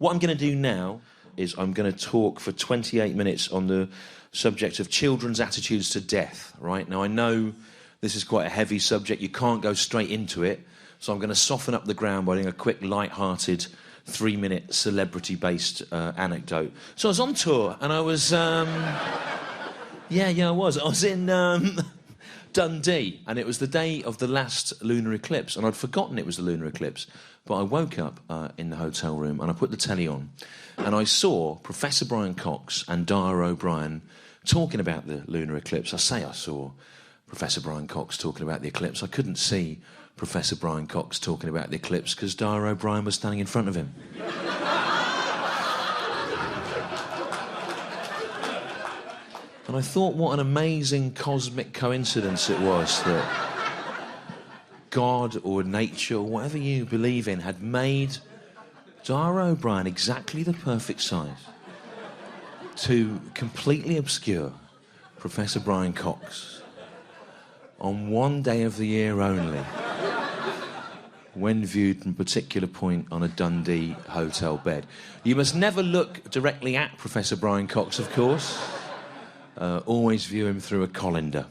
What I'm going to do now is I'm going to talk for 28 minutes on the subject of children's attitudes to death, right? Now, I know this is quite a heavy subject. You can't go straight into it, so I'm going to soften up the ground by doing a quick, light-hearted, 3-minute, celebrity-based anecdote. So I was on tour, and I was... I was. I was in Dundee, and it was the day of the last lunar eclipse, and I'd forgotten it was the lunar eclipse. But I woke up in the hotel room, and I put the telly on, and I saw Professor Brian Cox and Dara O'Brien talking about the lunar eclipse. I saw Professor Brian Cox talking about the eclipse. I couldn't see Professor Brian Cox talking about the eclipse because Dara O'Brien was standing in front of him. And I thought what an amazing cosmic coincidence it was that God or nature or whatever you believe in had made Dara O'Brien exactly the perfect size to completely obscure Professor Brian Cox on one day of the year only, when viewed from a particular point on a Dundee hotel bed. You must never look directly at Professor Brian Cox, of course. Always view him through a colander.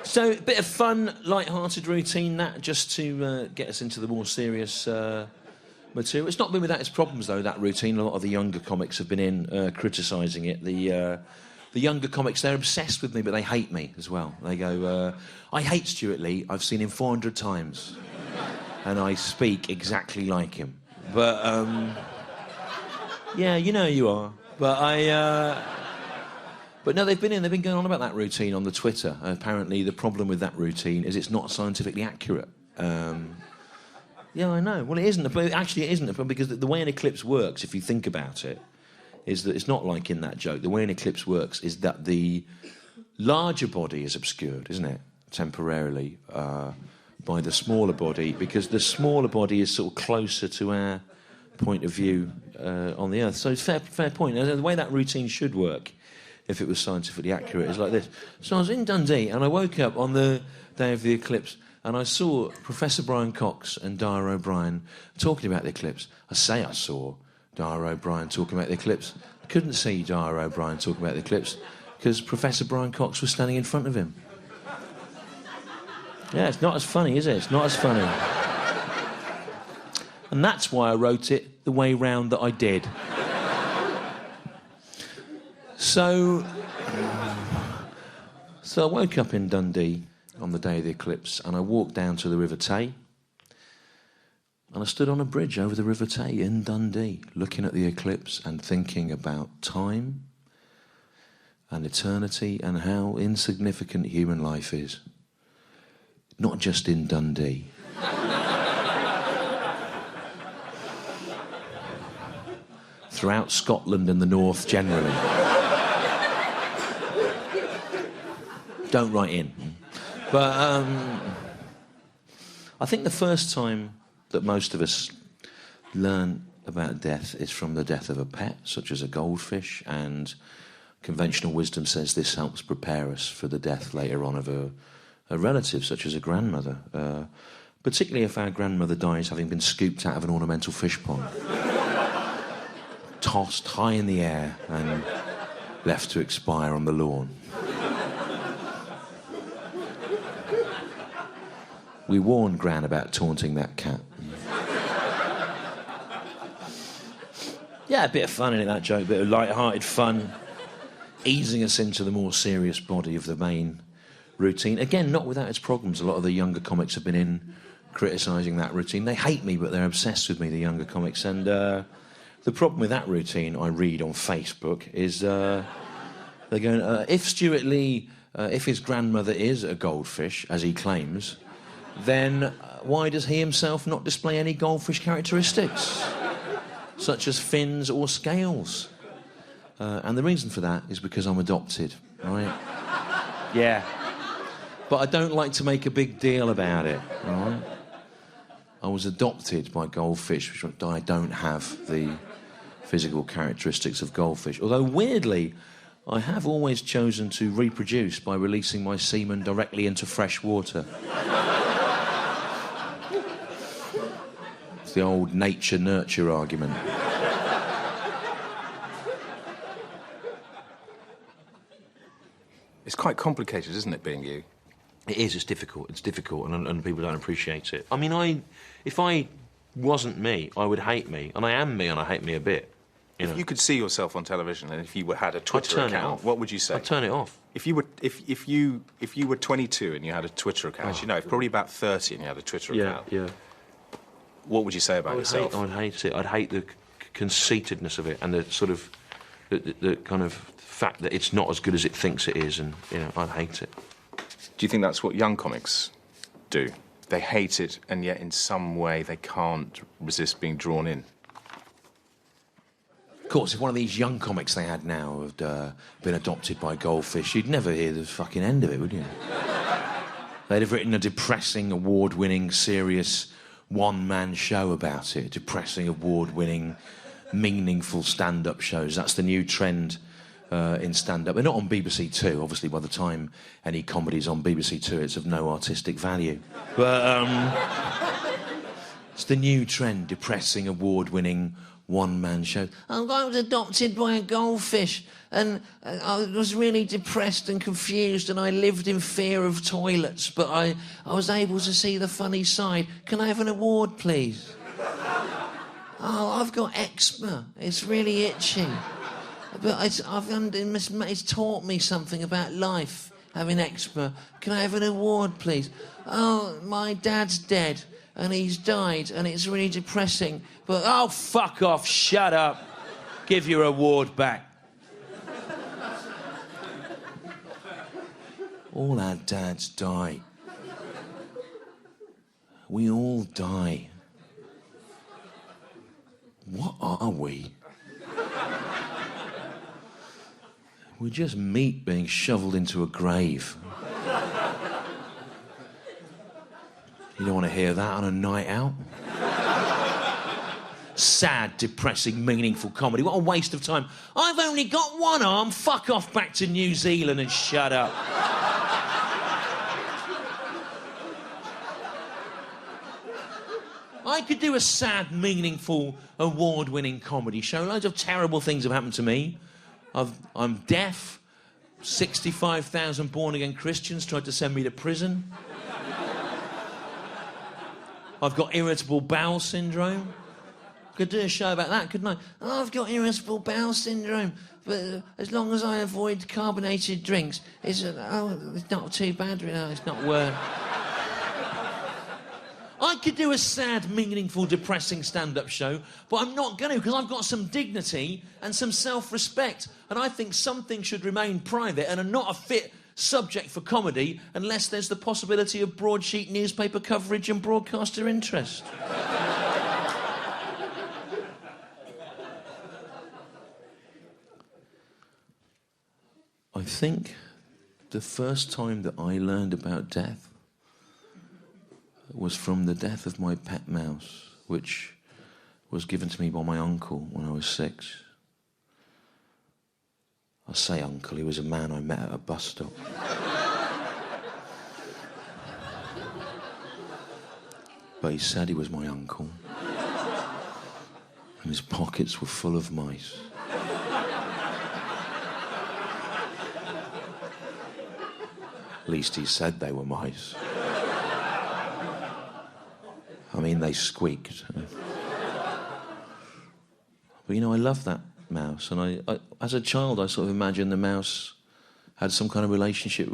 So, a bit of fun, light-hearted routine, that, just to get us into the more serious material. It's not been without its problems, though, that routine. A lot of the younger comics have been in criticising it. The younger comics, they're obsessed with me, but they hate me as well. They go, I hate Stewart Lee. I've seen him 400 times. And I speak exactly like him. But, yeah, you know you are. But but no, they've been going on about that routine on the Twitter. Apparently, the problem with that routine is it's not scientifically accurate. Yeah, I know. Well, it isn't. But actually, it isn't, because the way an eclipse works, if you think about it, is that it's not like in that joke. The way an eclipse works is that the larger body is obscured, isn't it, temporarily, by the smaller body, because the smaller body is sort of closer to our point of view on the Earth. So it's fair point. The way that routine should work, if it was scientifically accurate, is like this. So I was in Dundee, and I woke up on the day of the eclipse, and I saw Professor Brian Cox and Dara O'Brien talking about the eclipse. I saw Dara O'Brien talking about the eclipse. I couldn't see Dara O'Brien talking about the eclipse because Professor Brian Cox was standing in front of him. Yeah, it's not as funny, is it? It's not as funny. And that's why I wrote it the way round that I did. So I woke up in Dundee on the day of the eclipse, and I walked down to the River Tay, and I stood on a bridge over the River Tay in Dundee, looking at the eclipse and thinking about time and eternity and how insignificant human life is. Not just in Dundee. Throughout Scotland and the North generally. Don't write in. But I think the first time that most of us learn about death is from the death of a pet, such as a goldfish, and conventional wisdom says this helps prepare us for the death later on of a relative, such as a grandmother, particularly if our grandmother dies having been scooped out of an ornamental fish pond, tossed high in the air and left to expire on the lawn. We warned Gran about taunting that cat. Yeah, a bit of fun in it, that joke, a bit of light-hearted fun, easing us into the more serious body of the main routine. Again, not without its problems. A lot of the younger comics have been in criticising that routine. They hate me, but they're obsessed with me, the younger comics. And the problem with that routine, I read on Facebook, is they're going, if Stewart Lee, if his grandmother is a goldfish, as he claims, then why does he himself not display any goldfish characteristics, such as fins or scales? And the reason for that is because I'm adopted, right? Yeah. But I don't like to make a big deal about it, right? I was adopted by goldfish, which I don't have the physical characteristics of goldfish. Although, weirdly, I have always chosen to reproduce by releasing my semen directly into fresh water. It's the old nature-nurture argument. It's quite complicated, isn't it, being you? It is. It's difficult. It's difficult, and people don't appreciate it. I mean, if I wasn't me, I would hate me, and I am me, and I hate me a bit. If you could see yourself on television, and if you had a Twitter account, what would you say? I'd turn it off. If you were 22 and you had a Twitter account, if probably about 30 and you had a Twitter account, what would you say about yourself? I'd hate it. I'd hate the conceitedness of it, and the sort of the kind of fact that it's not as good as it thinks it is, and I'd hate it. Do you think that's what young comics do? They hate it, and yet in some way they can't resist being drawn in. Of course, if one of these young comics they had now had been adopted by Goldfish, you'd never hear the fucking end of it, would you? They'd have written a depressing, award-winning, serious one-man show about it. Depressing, award-winning, meaningful stand-up shows. That's the new trend in stand-up. They're not on BBC Two. Obviously, by the time any comedy's on BBC Two, it's of no artistic value. But it's the new trend, depressing, award-winning, one-man show. I was adopted by a goldfish, and I was really depressed and confused, and I lived in fear of toilets, but I was able to see the funny side. Can I have an award, please? Oh, I've got eczema. It's really itchy. But it's taught me something about life, having eczema. Can I have an award, please? Oh, my dad's dead, and he's died, and it's really depressing. But, oh, fuck off, shut up. Give your award back. All our dads die. We all die. What are we? We're just meat being shoveled into a grave. You don't want to hear that on a night out? Sad, depressing, meaningful comedy. What a waste of time. I've only got one arm. Fuck off back to New Zealand and shut up. I could do a sad, meaningful, award-winning comedy show. Loads of terrible things have happened to me. I'm deaf. 65,000 born-again Christians tried to send me to prison. I've got irritable bowel syndrome. Could do a show about that, couldn't I? Oh, I've got irritable bowel syndrome, but as long as I avoid carbonated drinks, it's not too bad. It's not worse. I could do a sad, meaningful, depressing stand-up show, but I'm not going to, because I've got some dignity and some self-respect, and I think some things should remain private and are not a fit subject for comedy unless there's the possibility of broadsheet newspaper coverage and broadcaster interest. I think the first time that I learned about death was from the death of my pet mouse, which was given to me by my uncle when I was 6. I say uncle, he was a man I met at a bus stop. But he said he was my uncle. And his pockets were full of mice. At least he said they were mice. I mean, they squeaked. But, I love that mouse. And I as a child, I sort of imagined the mouse had some kind of relationship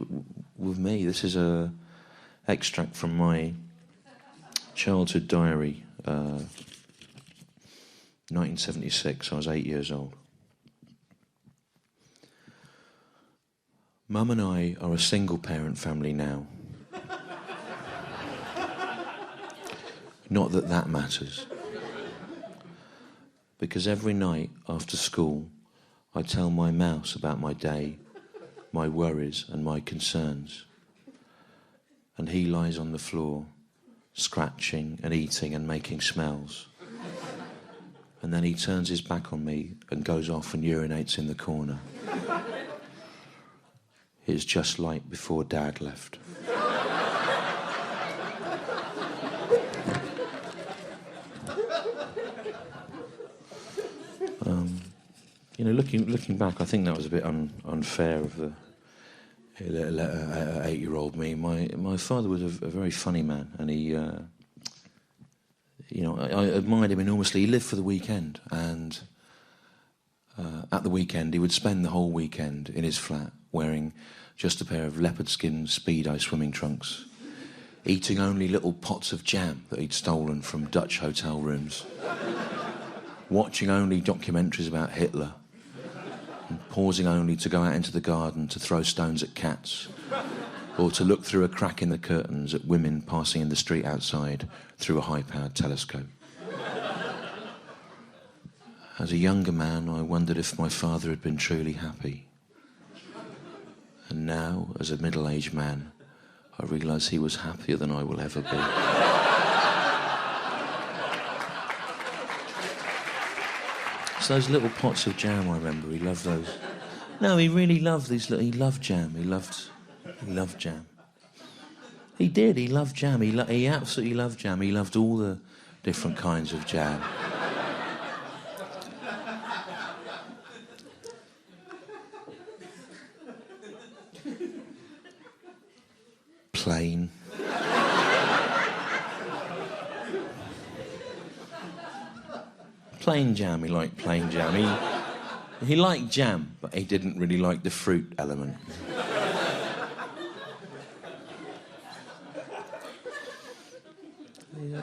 with me. This is a extract from my childhood diary, 1976. I was 8 years old. Mum and I are a single-parent family now. Not that that matters. Because every night after school, I tell my mouse about my day, my worries and my concerns. And he lies on the floor, scratching and eating and making smells. And then he turns his back on me and goes off and urinates in the corner. It's just like before Dad left. Looking back, I think that was a bit unfair of the 8-year-old me. My father was a very funny man, and he, I admired him enormously. He lived for the weekend, and at the weekend he would spend the whole weekend in his flat wearing just a pair of leopard skin Speedo swimming trunks, eating only little pots of jam that he'd stolen from Dutch hotel rooms, watching only documentaries about Hitler, and pausing only to go out into the garden to throw stones at cats, or to look through a crack in the curtains at women passing in the street outside through a high-powered telescope. As a younger man, I wondered if my father had been truly happy. And now, as a middle-aged man, I realise he was happier than I will ever be. It's those little pots of jam, I remember. He loved those. No, he really loved these little... He loved jam. He loved jam. He did. He loved jam. He absolutely loved jam. He loved all the different kinds of jam. Plain. Plain jam, he liked plain jam. He liked jam, but he didn't really like the fruit element. Yeah.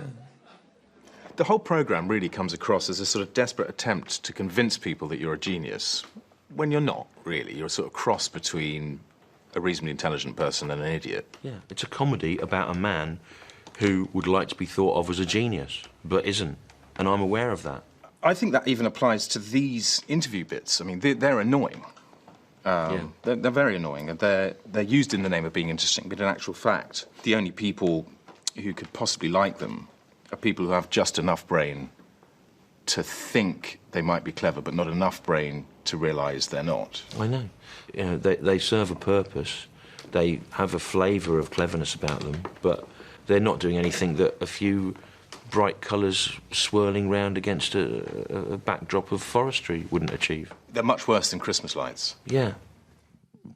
The whole programme really comes across as a sort of desperate attempt to convince people that you're a genius, when you're not, really. You're a sort of cross between a reasonably intelligent person and an idiot. Yeah, it's a comedy about a man who would like to be thought of as a genius, but isn't. And I'm aware of that. I think that even applies to these interview bits. I mean, they're annoying. They're very annoying, and they're used in the name of being interesting, but in actual fact, the only people who could possibly like them are people who have just enough brain to think they might be clever, but not enough brain to realise they're not. I know. They serve a purpose. They have a flavour of cleverness about them, but they're not doing anything that a few bright colours swirling round against a backdrop of forestry wouldn't achieve. They're much worse than Christmas lights. Yeah.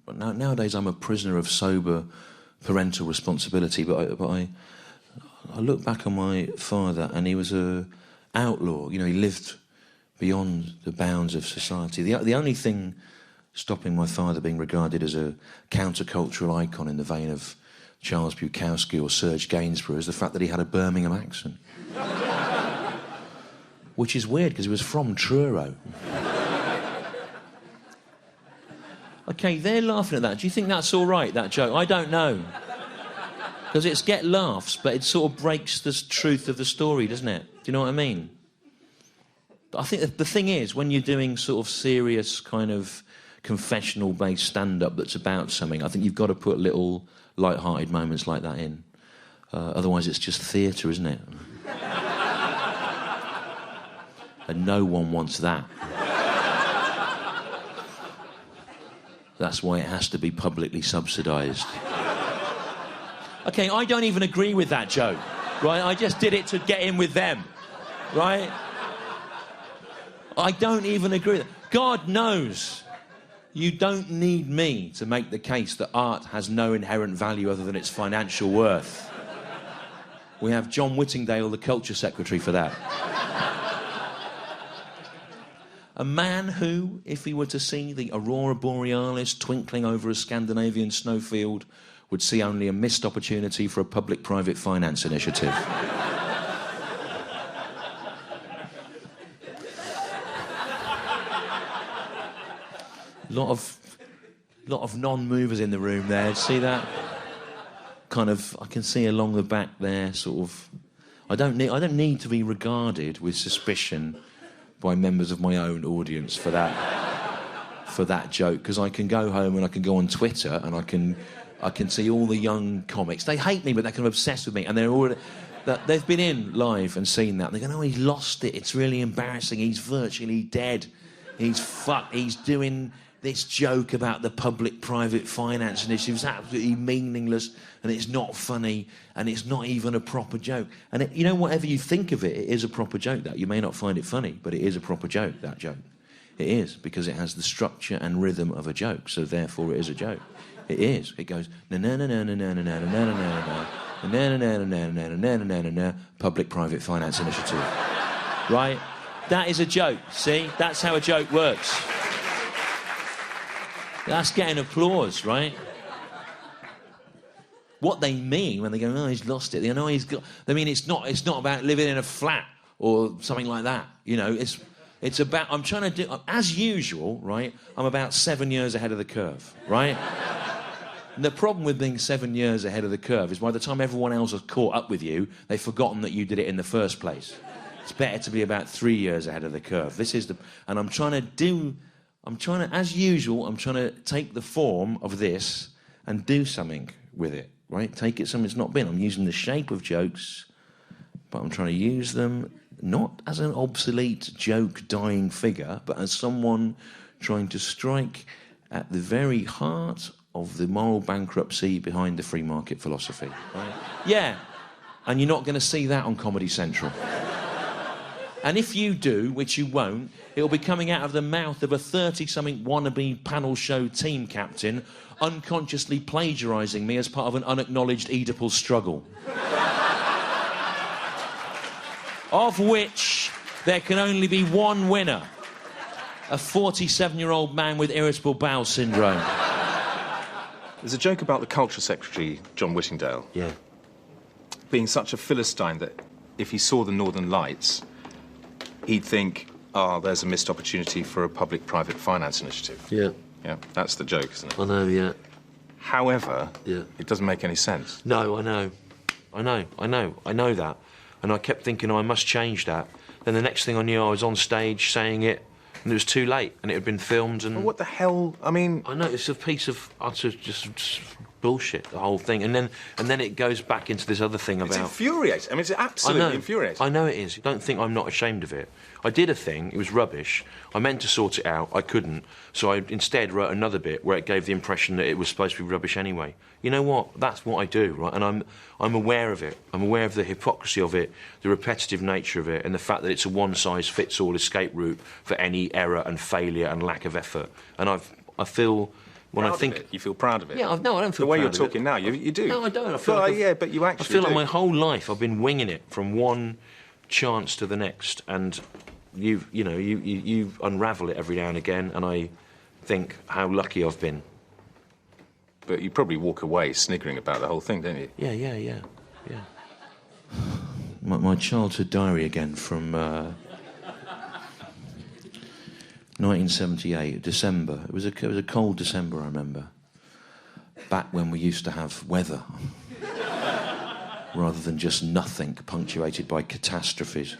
But nowadays I'm a prisoner of sober parental responsibility, but I look back on my father, and he was an outlaw. He lived beyond the bounds of society. The only thing stopping my father being regarded as a countercultural icon in the vein of Charles Bukowski or Serge Gainsborough is the fact that he had a Birmingham accent. Which is weird, because he was from Truro. OK, they're laughing at that. Do you think that's all right, that joke? I don't know. Because it's get laughs, but it sort of breaks the truth of the story, doesn't it? Do you know what I mean? I think the thing is, when you're doing sort of serious kind of confessional-based stand-up that's about something, I think you've got to put little light-hearted moments like that in. Otherwise it's just theatre, isn't it? And no one wants that. That's why it has to be publicly subsidised. OK, I don't even agree with that joke, right? I just did it to get in with them, right? I don't even agree with that. God knows you don't need me to make the case that art has no inherent value other than its financial worth. We have John Whittingdale, the Culture Secretary, for that. A man who, if he were to see the aurora borealis twinkling over a Scandinavian snowfield, would see only a missed opportunity for a public-private finance initiative. Lot of non-movers in the room there. See that? Kind of, I can see along the back there, sort of. I don't need to be regarded with suspicion by members of my own audience for that joke, because I can go home and I can go on Twitter and I can see all the young comics. They hate me, but they're kind of obsessed with me, and they've been in live and seen that. And they go, "Oh, he's lost it. It's really embarrassing. He's virtually dead. He's fucked. He's doing this joke about the public-private finance initiative is absolutely meaningless, and it's not funny, and it's not even a proper joke. And whatever you think of it, it is a proper joke. That you may not find it funny, but it is a proper joke. That joke, it is, because it has the structure and rhythm of a joke. So therefore, it is a joke. It is. It goes na na na na na na na na na na na na na na na public-private finance initiative. Right? That is a joke. See, that's how a joke works. That's getting applause, right? What they mean when they go, "Oh, he's lost it," he's got. They mean it's not about living in a flat or something like that. It's about. I'm trying to do as usual, right? I'm about 7 years ahead of the curve, right? And the problem with being 7 years ahead of the curve is by the time everyone else has caught up with you, they've forgotten that you did it in the first place. It's better to be about 3 years ahead of the curve. And I'm trying to, as usual, I'm trying to take the form of this and do something with it, right? Take it something it's not been. I'm using the shape of jokes, but I'm trying to use them not as an obsolete joke dying figure, but as someone trying to strike at the very heart of the moral bankruptcy behind the free market philosophy, right? Yeah, and you're not going to see that on Comedy Central. And if you do, which you won't, it'll be coming out of the mouth of a 30-something wannabe panel show team captain unconsciously plagiarising me as part of an unacknowledged Oedipal struggle. Of which there can only be one winner. A 47-year-old man with irritable bowel syndrome. There's a joke about the Culture Secretary, John Whittingdale, being such a Philistine that if he saw the Northern Lights, he'd think, there's a missed opportunity for a public-private finance initiative. Yeah. Yeah, that's the joke, isn't it? I know, yeah. However, it doesn't make any sense. No, I know that. And I kept thinking, I must change that. Then the next thing I knew, I was on stage saying it, and it was too late, and it had been filmed, and... Well, what the hell? I mean... I know, it's a piece of utter just bullshit, the whole thing. And then it goes back into this other thing about... It's infuriating. I mean, it's absolutely infuriating. I know it is. Don't think I'm not ashamed of it. I did a thing, it was rubbish. I meant to sort it out, I couldn't. So I instead wrote another bit where it gave the impression that it was supposed to be rubbish anyway. You know what? That's what I do, right? And I'm aware of it. I'm aware of the hypocrisy of it, the repetitive nature of it, and the fact that it's a one-size-fits-all escape route for any error and failure and lack of effort. And I feel... When proud I think of it. You feel proud of it. Yeah, no, I don't feel. The way proud you're of talking it. now, you do. No, I don't. I feel well, like yeah, but you actually. I feel do. like my whole life I've been winging it from one chance to the next, and you unravel it every now and again, and I think how lucky I've been. But you probably walk away sniggering about the whole thing, don't you? Yeah. My childhood diary again from 1978, December. It was a cold December, I remember. Back when we used to have weather, rather than just nothing, punctuated by catastrophes.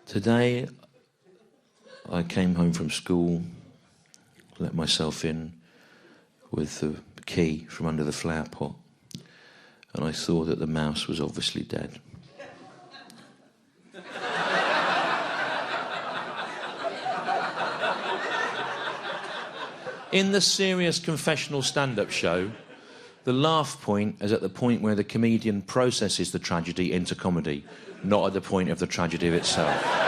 Today, I came home from school, let myself in with the key from under the flower pot, and I saw that the mouse was obviously dead. In the serious confessional stand-up show, the laugh point is at the point where the comedian processes the tragedy into comedy, not at the point of the tragedy itself.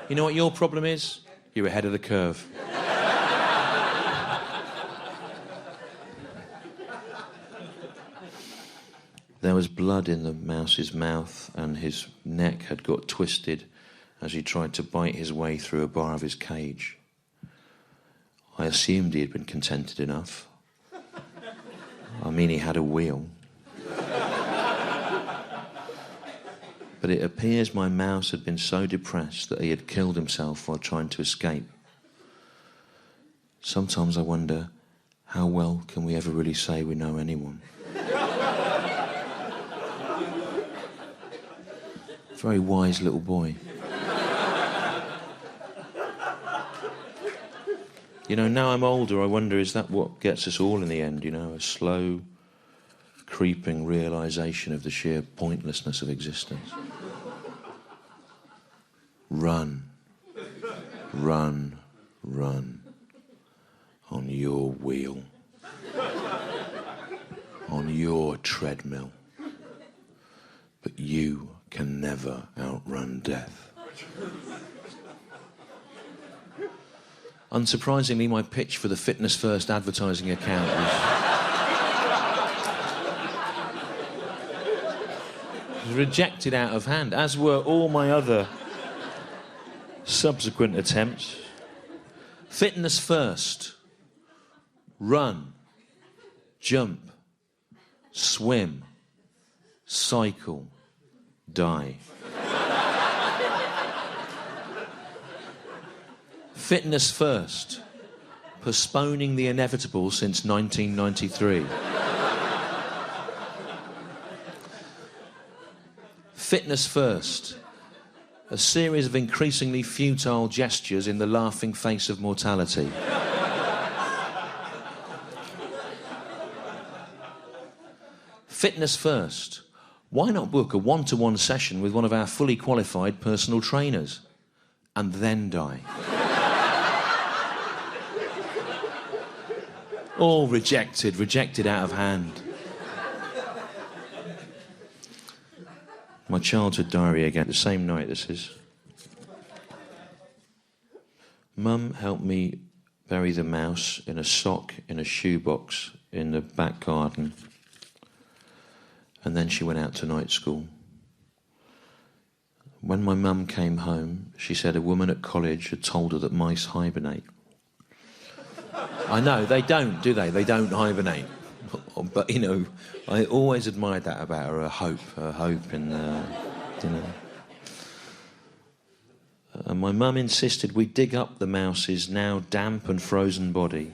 You know what your problem is? You're ahead of the curve. There was blood in the mouse's mouth, and his neck had got twisted as he tried to bite his way through a bar of his cage. I assumed he had been contented enough. I mean, he had a wheel. But it appears my mouse had been so depressed that he had killed himself while trying to escape. Sometimes I wonder, how well can we ever really say we know anyone? Very wise little boy. You know, now I'm older, I wonder, is that what gets us all in the end, you know, a slow, creeping realisation of the sheer pointlessness of existence? Run, run, run on your wheel, on your treadmill, but you can never outrun death. Unsurprisingly, my pitch for the Fitness First advertising account was rejected out of hand, as were all my other subsequent attempts. Fitness First. Run, jump, swim, cycle, die. Fitness First, postponing the inevitable since 1993. Fitness First, a series of increasingly futile gestures in the laughing face of mortality. Fitness First, why not book a one-to-one session with one of our fully qualified personal trainers and then die? All rejected out of hand. My childhood diary again, the same night this is. Mum helped me bury the mouse in a sock in a shoebox in the back garden. And then she went out to night school. When my mum came home, she said a woman at college had told her that mice hibernate. I know, they don't, do they? They don't hibernate. But, you know, I always admired that about her, her hope in, you know. And my mum insisted we dig up the mouse's now damp and frozen body,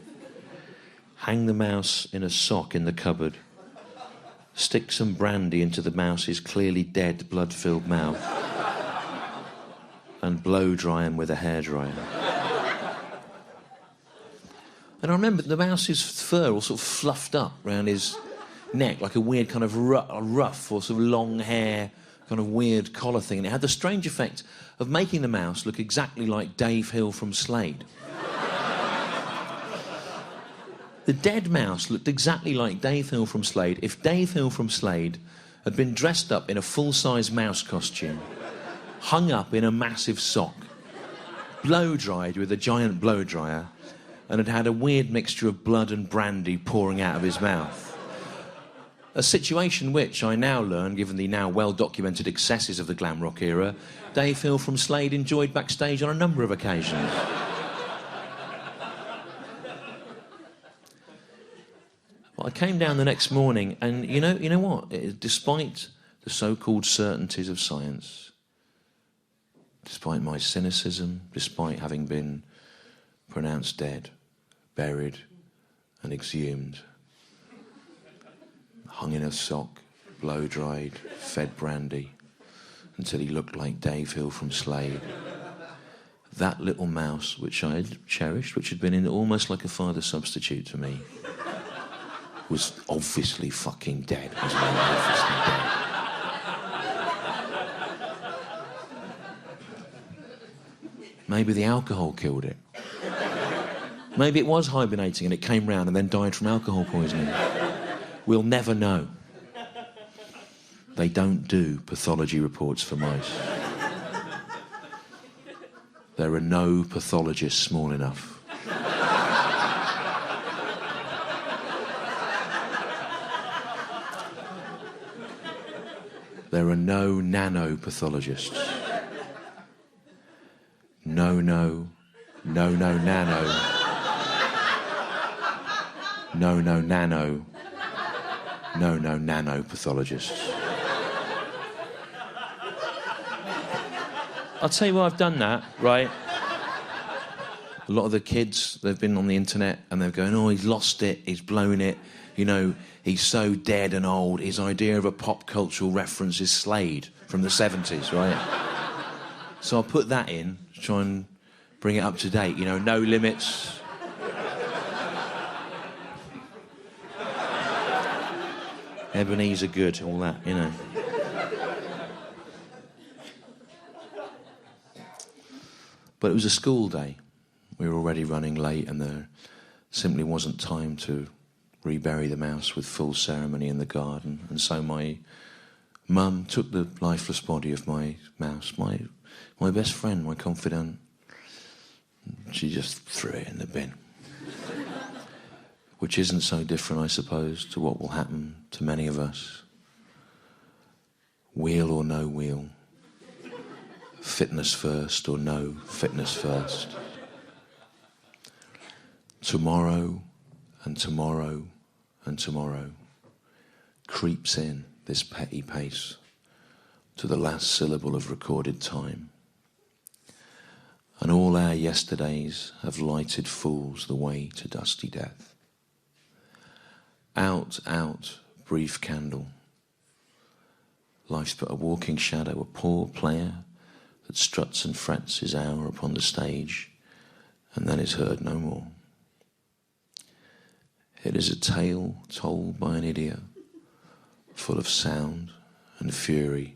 hang the mouse in a sock in the cupboard, stick some brandy into the mouse's clearly dead, blood-filled mouth, and blow-dry him with a hairdryer. And I remember the mouse's fur all sort of fluffed up around his neck, like a weird kind of ruff or sort of long hair, kind of weird collar thing. And it had the strange effect of making the mouse look exactly like Dave Hill from Slade. The dead mouse looked exactly like Dave Hill from Slade if Dave Hill from Slade had been dressed up in a full-size mouse costume, hung up in a massive sock, blow-dried with a giant blow-dryer, and had had a weird mixture of blood and brandy pouring out of his mouth. A situation which, I now learn, given the now well-documented excesses of the glam rock era, Dave Hill from Slade enjoyed backstage on a number of occasions. Well, I came down the next morning, and you know what? Despite the so-called certainties of science, despite my cynicism, despite having been pronounced dead, buried and exhumed, hung in a sock, blow-dried, fed brandy, until he looked like Dave Hill from Slade. That little mouse, which I had cherished, which had been in almost like a father substitute to me, was obviously fucking dead. Wasn't it? Obviously dead. Maybe the alcohol killed it. Maybe it was hibernating and it came round and then died from alcohol poisoning. We'll never know. They don't do pathology reports for mice. There are no pathologists small enough. There are no nanopathologists. No nano. No nano. No nanopathologists. I'll tell you why I've done that, right? A lot of the kids, they've been on the internet and they're going, oh, he's lost it, he's blown it. You know, he's so dead and old. His idea of a pop cultural reference is Slade from the 70s, right? So I'll put that in to try and bring it up to date. You know, no limits, Ebenezer Good, all that, you know. But it was a school day. We were already running late, and there simply wasn't time to rebury the mouse with full ceremony in the garden. And so my mum took the lifeless body of my mouse, my best friend, my confidant. She just threw it in the bin. Which isn't so different, I suppose, to what will happen to many of us. Wheel or no wheel. Fitness first or no fitness first. Tomorrow and tomorrow and tomorrow creeps in this petty pace to the last syllable of recorded time. And all our yesterdays have lighted fools the way to dusty death. Out, out, brief candle. Life's but a walking shadow, a poor player that struts and frets his hour upon the stage and then is heard no more. It is a tale told by an idiot, full of sound and fury,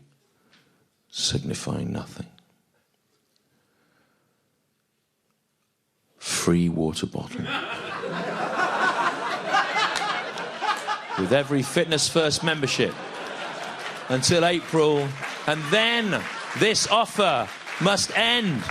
signifying nothing. Free water bottle. With every Fitness First membership until April, and then this offer must end.